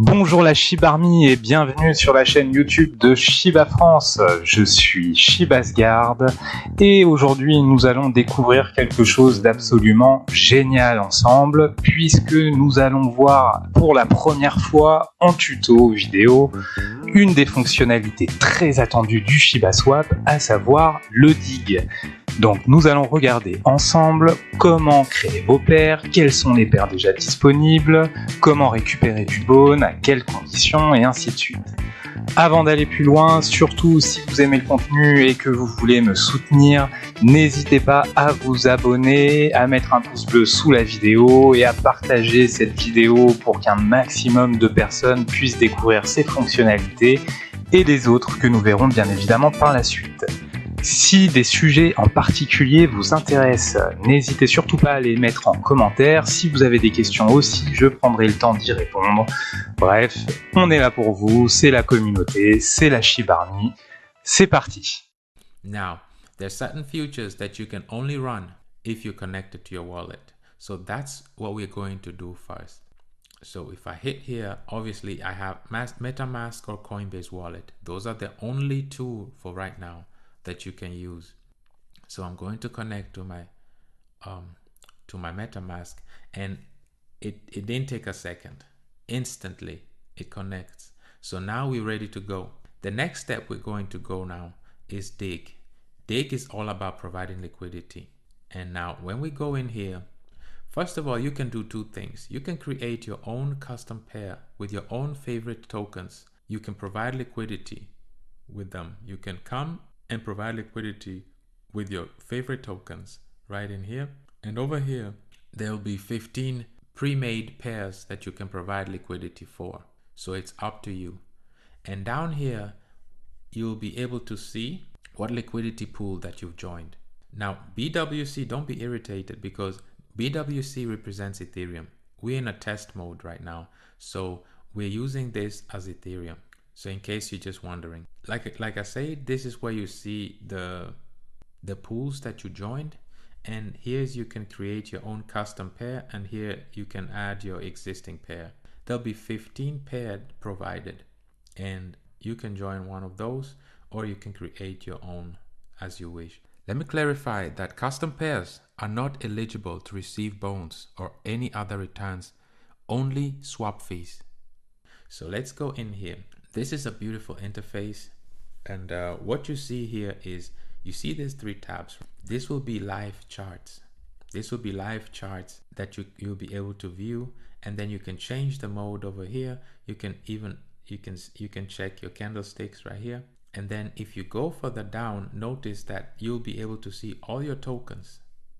Bonjour la ShibArmy et bienvenue sur la chaîne YouTube de Shiba France. Je suis ShibAasgaard et aujourd'hui nous allons découvrir quelque chose d'absolument génial ensemble puisque nous allons voir pour la première fois en tuto vidéo une des fonctionnalités très attendues du Shibaswap, à savoir le dig. Donc nous allons regarder ensemble comment créer vos paires, quelles sont les paires déjà disponibles, comment récupérer du bone, à quelles conditions et ainsi de suite. Avant d'aller plus loin, surtout si vous aimez le contenu et que vous voulez me soutenir, n'hésitez pas à vous abonner, à mettre un pouce bleu sous la vidéo et à partager cette vidéo pour qu'un maximum de personnes puissent découvrir ces fonctionnalités et les autres que nous verrons bien évidemment par la suite. Si des sujets en particulier vous intéressent, n'hésitez surtout pas à les mettre en commentaire. Si vous avez des questions aussi, je prendrai le temps d'y répondre. Bref, on est là pour vous, c'est la communauté, c'est la ShibArmy. C'est parti. Now, there's certain features that you can only run if you connect it to your wallet. So that's what we're going to do first. So if I hit here, obviously I have MetaMask or Coinbase wallet. Those are the only two for right now that you can use. So I'm going to connect to my MetaMask, and it didn't take a second. Instantly it connects. So now we're ready to go. The next step we're going to go now is dig. Dig is all about providing liquidity. And now when we go in here, first of all, you can do two things. You can create your own custom pair with your own favorite tokens. You can provide liquidity with them. You can come and provide liquidity with your favorite tokens right in here. And over here, there will be 15 pre-made pairs that you can provide liquidity for. So it's up to you. And down here, you'll be able to see what liquidity pool that you've joined. Now, BWC, don't be irritated because BWC represents Ethereum. We're in a test mode right now. So we're using this as Ethereum. So in case you're just wondering, like I say, this is where you see the pools that you joined, and here's you can create your own custom pair, and here you can add your existing pair. There'll be 15 paired provided, and you can join one of those, or you can create your own as you wish. Let me clarify that custom pairs are not eligible to receive bones or any other returns, only swap fees. So let's go in here. This is a beautiful interface, and what you see here is you see these three tabs. This will be live charts. This will be live charts that you'll be able to view, and then you can change the mode over here. You can check your candlesticks right here, and then if you go further down, notice that you'll be able to see all your tokens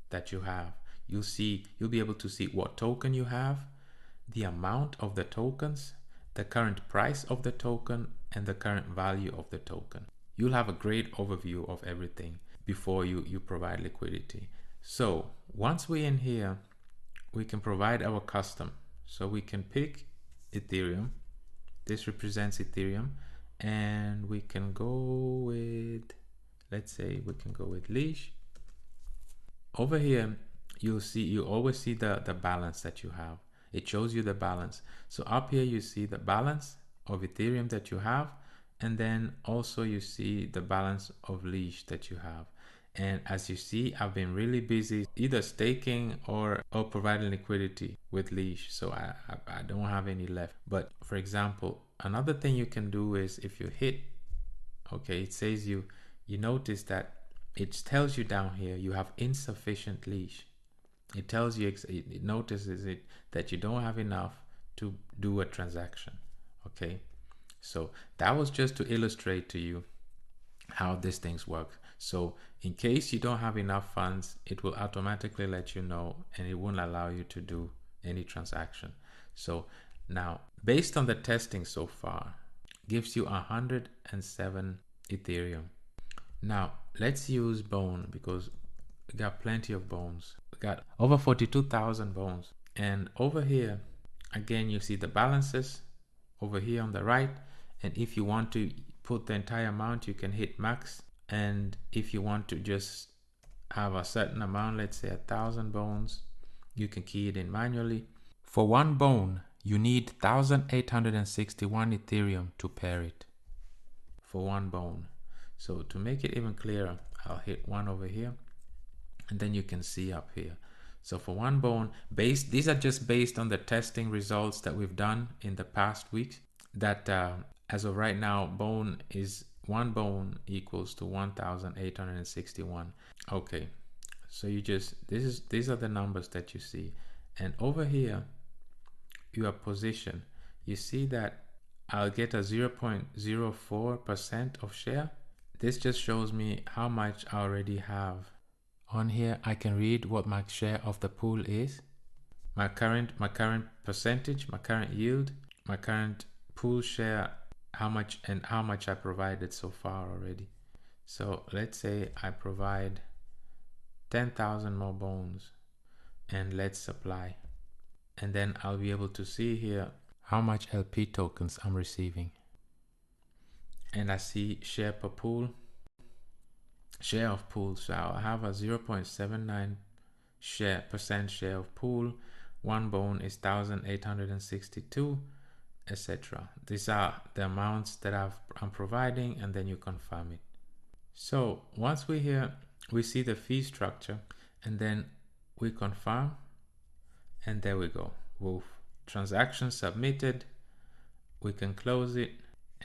that you have. You'll be able to see what token you have, the amount of the tokens, the current price of the token, and the current value of the token. You'll have a great overview of everything before you provide liquidity. So once we're in here, we can provide our custom. So we can pick Ethereum. This represents Ethereum, and we can go with, let's say we can go with leash. Over here, you always see the balance that you have. It shows you the balance. So up here, you see the balance of Ethereum that you have. And then also you see the balance of leash that you have. And as you see, I've been really busy either staking or providing liquidity with leash. So I don't have any left. But for example, another thing you can do is if you hit, okay, it says you notice that it tells you down here, you have insufficient leash. It tells you, it notices it that you don't have enough to do a transaction. Okay, so that was just to illustrate to you how these things work. So in case you don't have enough funds, it will automatically let you know, and it won't allow you to do any transaction. So now, based on the testing so far, gives you 107 Ethereum. Now let's use bone because we got plenty of bones. We got over 42,000 bones. And over here, again, you see the balances over here on the right. And if you want to put the entire amount, you can hit max. And if you want to just have a certain amount, let's say 1,000 bones, you can key it in manually. For one bone, you need 1,861 Ethereum to pair it for one bone. So to make it even clearer, I'll hit one over here, and then you can see up here. So for one bone, these are just based on the testing results that we've done in the past week, that as of right now, one bone equals to 1,861. Okay, so these are the numbers that you see. And over here, your position, you see that I'll get a 0.04% of share. This just shows me how much I already have. On here, I can read what my share of the pool is, my current percentage, my current yield, my current pool share, how much I provided so far already. So let's say I provide 10,000 more bones, and let's apply. And then I'll be able to see here how much LP tokens I'm receiving. And I see share per pool, share of pool. So I'll have a 0.79% share of pool. One bone is 1,862, etc. These are the amounts that I'm providing, and then you confirm it. So once we're here, we see the fee structure, and then we confirm, and there we go. Woof. Transaction submitted. We can close it,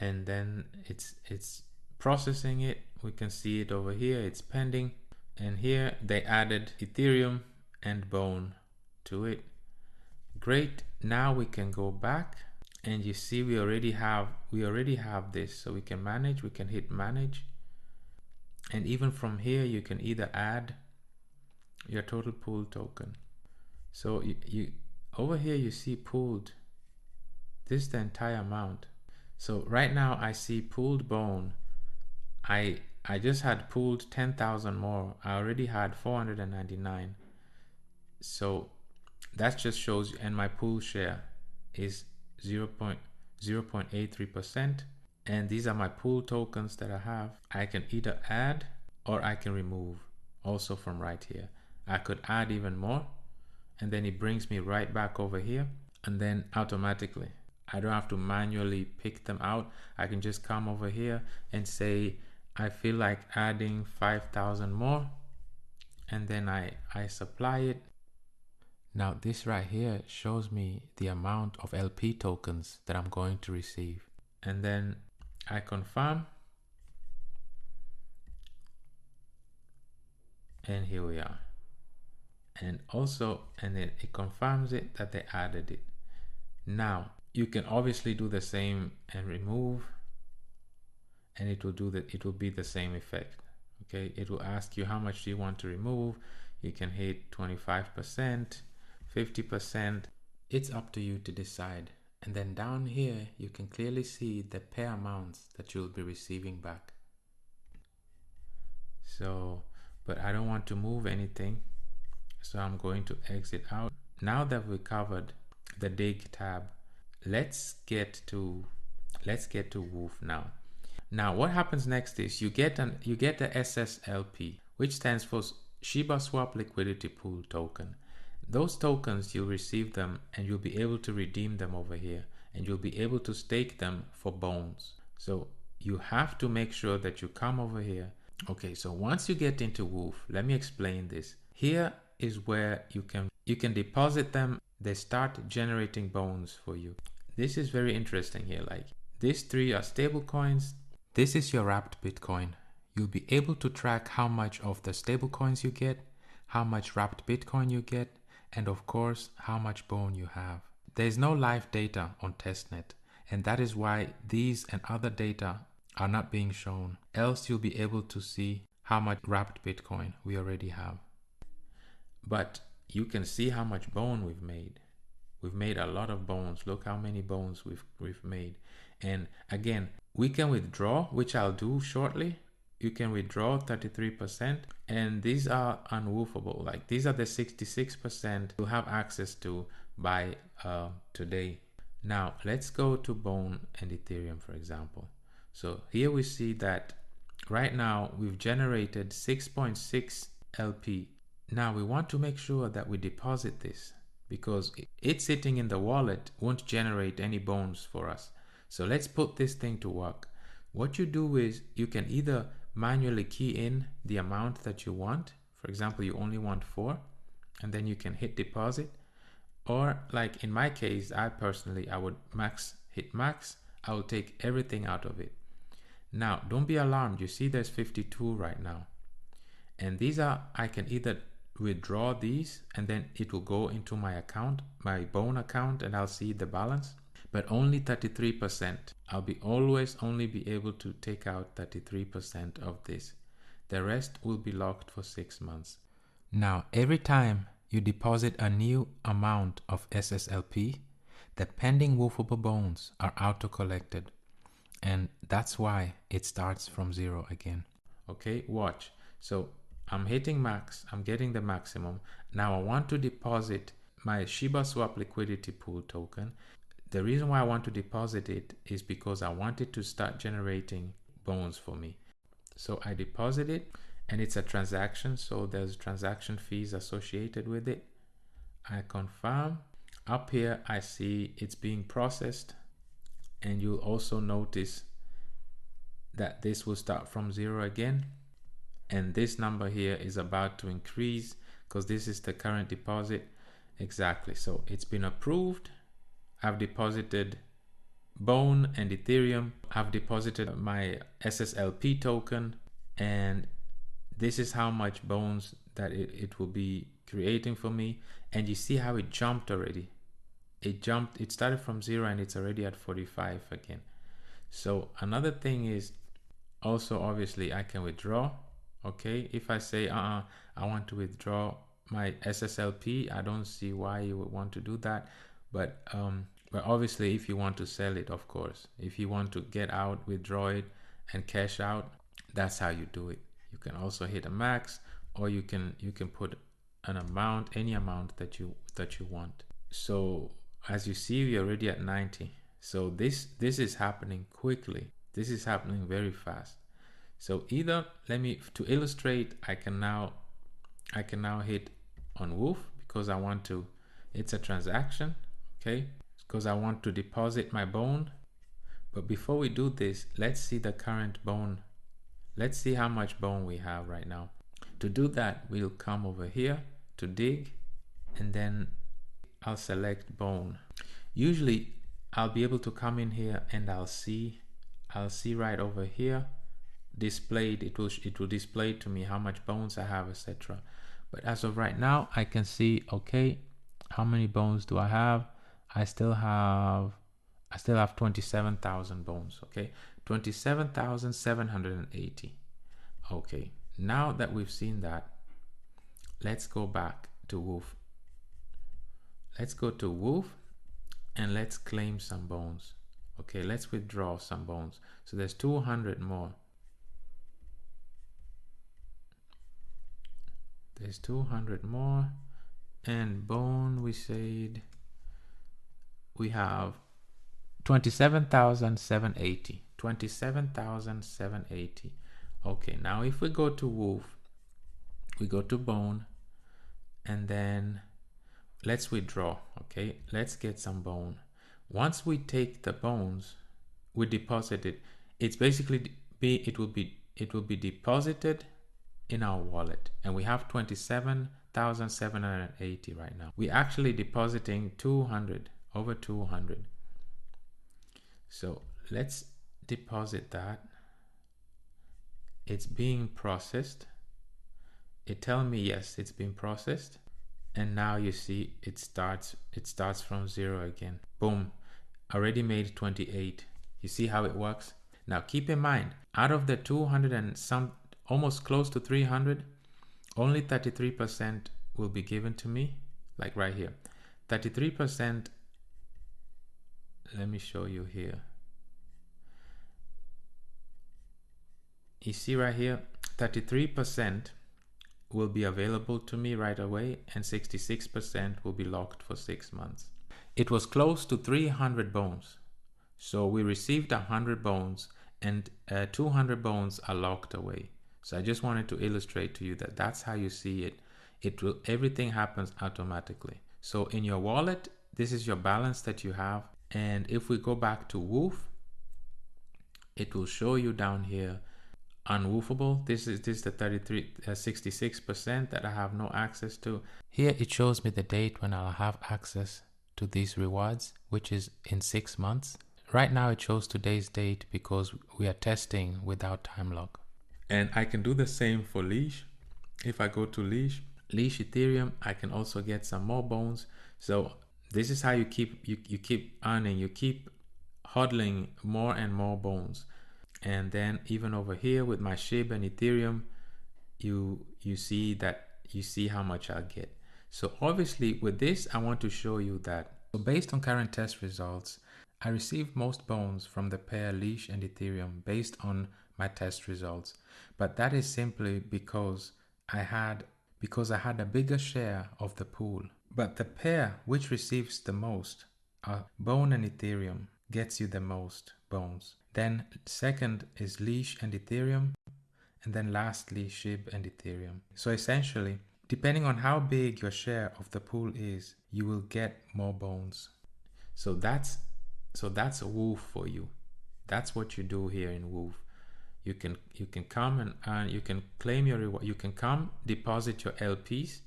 and then it's processing it. We can see it over here. It's pending, and here they added Ethereum and bone to it. Great. Now we can go back, and you see we already have this. So we can manage. We can hit manage, and even from here you can either add your total pool token. So you over here you see pooled. This is the entire amount. So right now I see pooled bone. I just had pooled 10,000 more. I already had 499. So that just shows you, and my pool share is 0.83%. And these are my pool tokens that I have. I can either add or I can remove also from right here. I could add even more, and then it brings me right back over here, and then automatically I don't have to manually pick them out. I can just come over here and say I feel like adding 5,000 more, and then I supply it. Now this right here shows me the amount of LP tokens that I'm going to receive, and then I confirm, and here we are. And then it confirms it that they added it. Now you can obviously do the same and remove, and it will be the same effect. Okay, it will ask you how much do you want to remove. You can hit 25%, 50%. It's up to you to decide. And then down here you can clearly see the pair amounts that you'll be receiving back. So, but I don't want to move anything, so I'm going to exit out. Now that we covered the dig tab, let's get to Woof now. Now what happens next is you get the SSLP, which stands for Shibaswap Liquidity Pool Token. Those tokens, you'll receive them and you'll be able to redeem them over here, and you'll be able to stake them for bones. So you have to make sure that you come over here. Okay, so once you get into Woof, let me explain this. Here is where you can deposit them. They start generating bones for you. This is very interesting here. Like, these three are stable coins. This is your wrapped Bitcoin. You'll be able to track how much of the stable coins you get, how much wrapped Bitcoin you get, and of course how much bone you have. There is no live data on testnet, and that is why these and other data are not being shown. Else you'll be able to see how much wrapped Bitcoin we already have. But you can see how much bone we've made. We've made a lot of bones. Look how many bones we've made. And again, we can withdraw, which I'll do shortly. You can withdraw 33%, and these are unwoofable. Like, these are the 66% you have access to by today. Now let's go to bone and Ethereum, for example. So here we see that right now we've generated 6.6 LP. Now we want to make sure that we deposit this. because it sitting in the wallet won't generate any bones for us. So let's put this thing to work. What you do is you can either manually key in the amount that you want. For example, you only want 4, and then you can hit deposit. Or like in my case, I would hit max. I will take everything out of it. Now, don't be alarmed. You see there's 52 right now. And these are, I can either withdraw these and then it will go into my account, my bone account, and I'll see the balance, but only 33%. I'll always only be able to take out 33% of this. The rest will be locked for 6 months. Now, every time you deposit a new amount of SSLP, the pending movable bones are auto-collected. And that's why it starts from 0 again. Okay, watch. So I'm hitting max, I'm getting the maximum. Now I want to deposit my Shibaswap liquidity pool token. The reason why I want to deposit it is because I want it to start generating bones for me. So I deposit it, and it's a transaction, so there's transaction fees associated with it. I confirm. Up here I see it's being processed, and you'll also notice that this will start from 0 again, and this number here is about to increase because this is the current deposit. Exactly, so it's been approved. I've deposited Bone and Ethereum. I've deposited my SSLP token, and this is how much bones that it will be creating for me. And you see how it jumped already. It started from 0 and it's already at 45 again. So another thing is also, obviously I can withdraw. Okay, if I say I want to withdraw my SSLP, I don't see why you would want to do that. But obviously if you want to sell it, of course, if you want to get out, withdraw it and cash out, that's how you do it. You can also hit a max, or you can put an amount, any amount that you want. So as you see, we're already at 90. So this is happening quickly. This is happening very fast. So either to illustrate, I can now hit on Woof because I want to, it's a transaction, okay? Because I want to deposit my bone. But before we do this, let's see the current bone. Let's see how much bone we have right now. To do that, we'll come over here to dig, and then I'll select bone. Usually I'll be able to come in here and I'll see right over here displayed, it will display to me how much bones I have, etc. But as of right now, I can see, okay, how many bones do I have? I still have 27,000 bones. Okay, 27,780. Okay, now that we've seen that, let's go back to Woof. Let's go to Woof and let's claim some bones. Okay, let's withdraw some bones. So there's 200 more. There's 200 more, and bone, we said we have 27,780. 27,780. Okay, now if we go to Woof, we go to bone, and then let's withdraw. Okay, let's get some bone. Once we take the bones, we deposit it. It's basically it will be deposited in our wallet, and we have 27,780 right now. We're actually depositing 200, over 200. So let's deposit that. It's being processed. It tells me yes, it's been processed, and now you see it starts from 0 again. Boom, already made 28. You see how it works? Now keep in mind, out of the 200 and some, almost close to 300, only 33% will be given to me, like right here. 33%, let me show you here. You see right here, 33% will be available to me right away, and 66% will be locked for 6 months. It was close to 300 bones. So we received 100 bones, and 200 bones are locked away. So I just wanted to illustrate to you that that's how you see it. Everything happens automatically. So in your wallet, this is your balance that you have. And if we go back to Woof, it will show you down here unwoofable. This is the 66% that I have no access to. Here it shows me the date when I'll have access to these rewards, which is in 6 months. Right now it shows today's date because we are testing without time lock. And I can do the same for leash. If I go to leash Ethereum, I can also get some more bones. So this is how you keep earning, you keep hodling more and more bones. And then even over here with my Shib and Ethereum, you see how much I'll get. So obviously with this, I want to show you that, so based on current test results, I received most bones from the pair leash and Ethereum based on my test results. But that is simply because I had a bigger share of the pool. But the pair which receives the most are Bone and Ethereum, gets you the most bones. Then second is leash and Ethereum, and then lastly Shib and Ethereum. So essentially, depending on how big your share of the pool is, you will get more bones. So that's Woof for you. That's what you do here in Woof. You can come and earn, you can claim your reward. You can come deposit your LPs,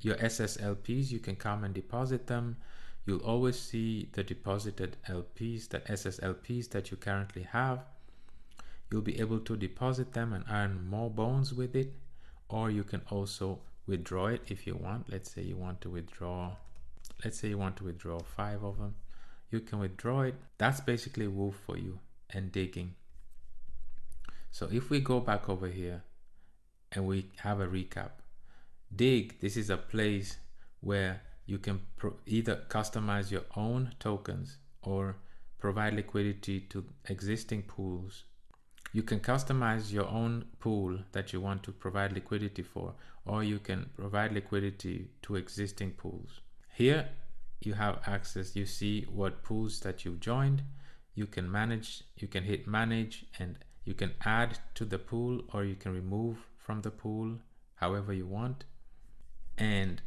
your SSLPs. You can come and deposit them. You'll always see the deposited LPs, the SSLPs that you currently have. You'll be able to deposit them and earn more bones with it, or you can also withdraw it if you want. Let's say you want to withdraw 5 of them. You can withdraw it. That's basically Woof for you, and digging. So if we go back over here and we have a recap, Dig, this is a place where you can either customize your own tokens or provide liquidity to existing pools. You can customize your own pool that you want to provide liquidity for, or you can provide liquidity to existing pools. Here you have access, you see what pools that you've joined. You can manage, you can hit manage, and you can add to the pool or you can remove from the pool however you want. And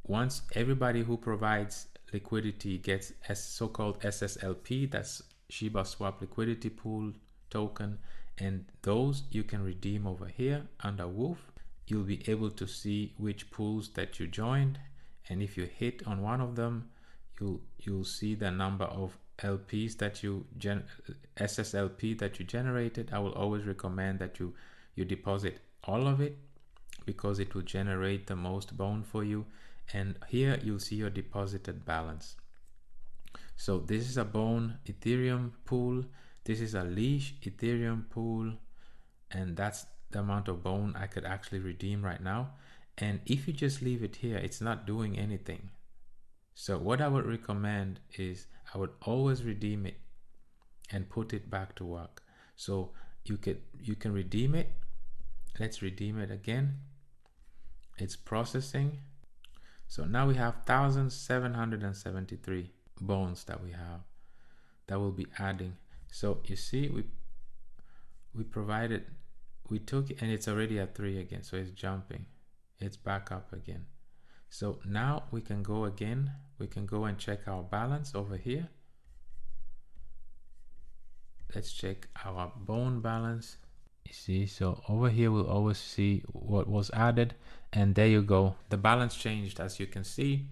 once everybody who provides liquidity gets a so-called SSLP, that's Shibaswap liquidity pool token, and those you can redeem over here under Woof. You'll be able to see which pools that you joined, and if you hit on one of them, you'll see the number of LPs that SSLP that you generated. I will always recommend that you deposit all of it because it will generate the most bone for you. And here you'll see your deposited balance. So this is a Bone Ethereum pool, this is a leash Ethereum pool, and that's the amount of bone I could actually redeem right now. And if you just leave it here, it's not doing anything. So what I would recommend is I would always redeem it and put it back to work. So you can redeem it. Let's redeem it again. It's processing. So now we have 1,773 bones that we have that will be adding. So you see, we took it and it's already at 3 again. So it's jumping. It's back up again. So now we can go again. We can go and check our balance over here. Let's check our bone balance. You see, so over here we'll always see what was added, and there you go. The balance changed, as you can see.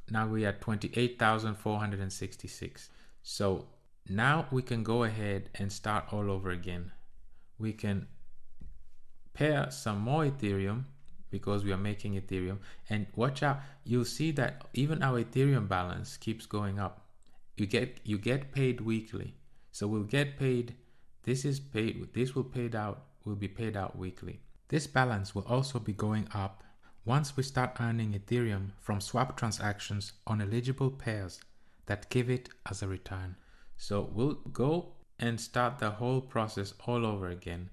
Now we are at 28,466. So now we can go ahead and start all over again. We can pair some more Ethereum because we are making Ethereum, and watch out, you'll see that even our Ethereum balance keeps going up. You get paid weekly. So we'll get paid. This will be paid out weekly. This balance will also be going up once we start earning Ethereum from swap transactions on eligible pairs that give it as a return. So we'll go and start the whole process all over again.